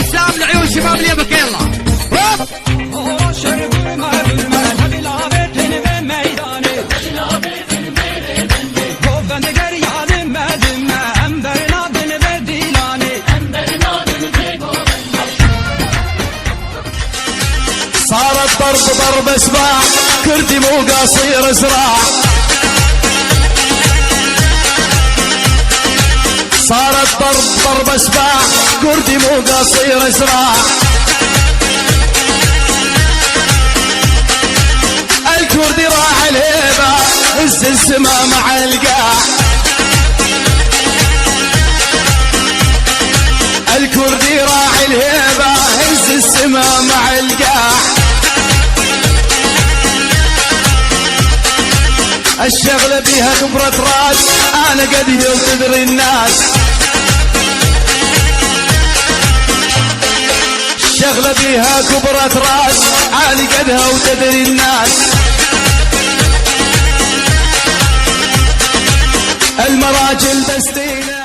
السلام لعيون شباب اليمك يلا. صار الضرب ضرب اسباع كردي مو قصير ازراع. صار الضرب ضرب اسباع كردي مو قصير ازراع. الكردي راح الهيبة هز السما مع القاع. الكردي راح الهيبة هز السما مع القاع. الشغلة بيها كبرة راس انا قد تدري الناس. الشغلة بيها كبرة راس عالي قدها وتدري الناس. المراجل بستينة